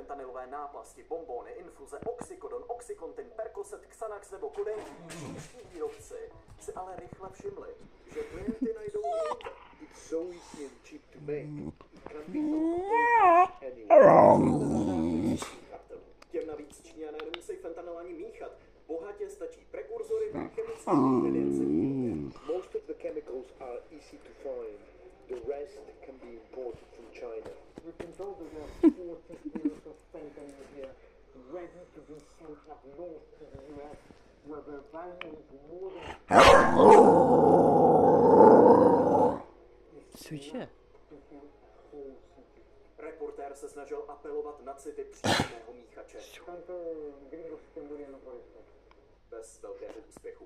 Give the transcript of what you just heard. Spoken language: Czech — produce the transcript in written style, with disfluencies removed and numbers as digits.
fentanylové náplasti, bonbony, infuze, oxykodon, oxycontin, percocet, Xanax nebo kodein. Čínští výrobci si ale rychle všimli, že klienty najdou jinde. It's so easy and cheap to make. It can be anywhere. Těm navíc Číňané nemusí fentanyl ani míchat. Bohatě stačí prekurzory, chemické ingredience. Most of the chemicals are easy to find. The rest can be imported from China. You can tell that there are 40 kilos of fentanyl here, ready to be sent up north to the US, where their value is more than... Cože? Reportér se snažil apelovat na city příčinného míchače. Bez velkého úspěchu.